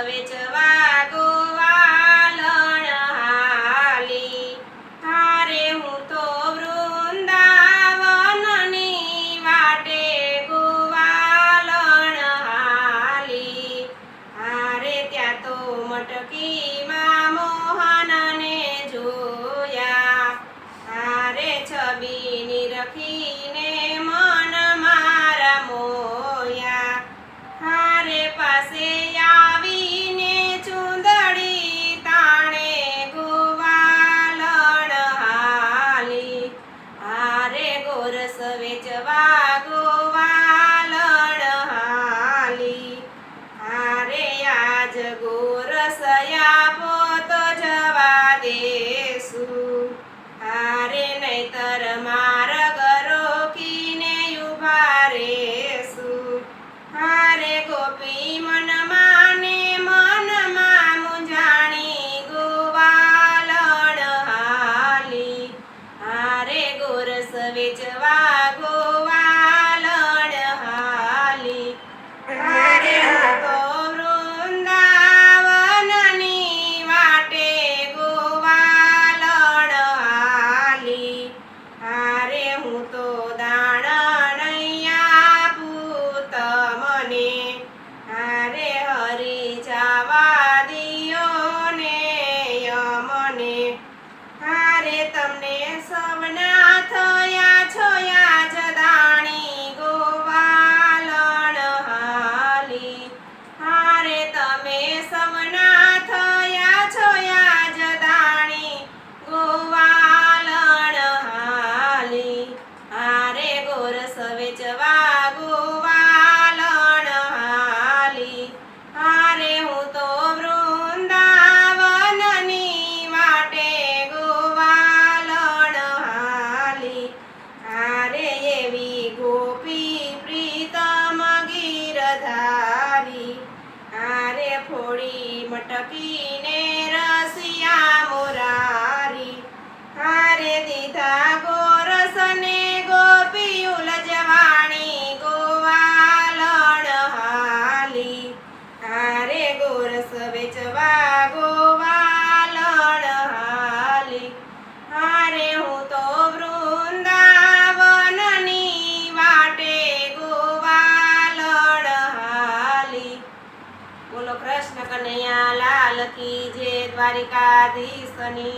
વેચવા ગોવાલણ હાલી. હારે હું તો વૃંદાવનની વાટે ગોવાલણ હાલી. હારે ત્યાં તો મટકીમાં મોહનને જોયા. હારે છબી નિરખીને મન મારા મોયા. હારે પાસે આવીને ચૂંદડી તાણે ગોવાલણ હાલી. હારે ગોરસ વેચવા ગોવાલણ હાલી. હારે આજ ગોરસ આપો તો જવા દેશું. હારે નહીતર માર્ગ રોકીને ઊભા રહેશું. હારે ગોપી મનમાં ને મનમાં મૂંઝાણી ગોવાલણ હાલી. હારે ગોરસ વેચવા ગોવાલણ હાલી. હારે હું તો વૃંદાવનની વાટે ગોવાલણ હાલી. હારે હું તો દાણ નહીં આપું તમને. હારે હરી જવા દિયો ને યમને. હારે તમને સવના થયા છો યાજ દાણી ગોવાલણ હાલી. હારે તમે સવના થયા છો યાજ દાણી ગોવાલણ હાલી. હારે ગોરસ વેચવા ગોવાલણ હાલી. હારે હું તો વૃંદાવનની વાટે ગોવાલણ હાલી. હારે એવી ગોપી પ્રીતમ ગીરધારી. હારે ફોડી મટકીને રસિયા મોરારી. હારે દીધા ગોરસને ગોપી ઉલજવાણી ગોવાલણ હાલી. હારે ગોરસ વેચવા ગોવાલણ હાલી. હારે હું તો વૃંદાવનની વાટે ગોવાલણ હાલી. બોલો કૃષ્ણ કનૈયા લાલ કી જય. દ્વારિકાધીશની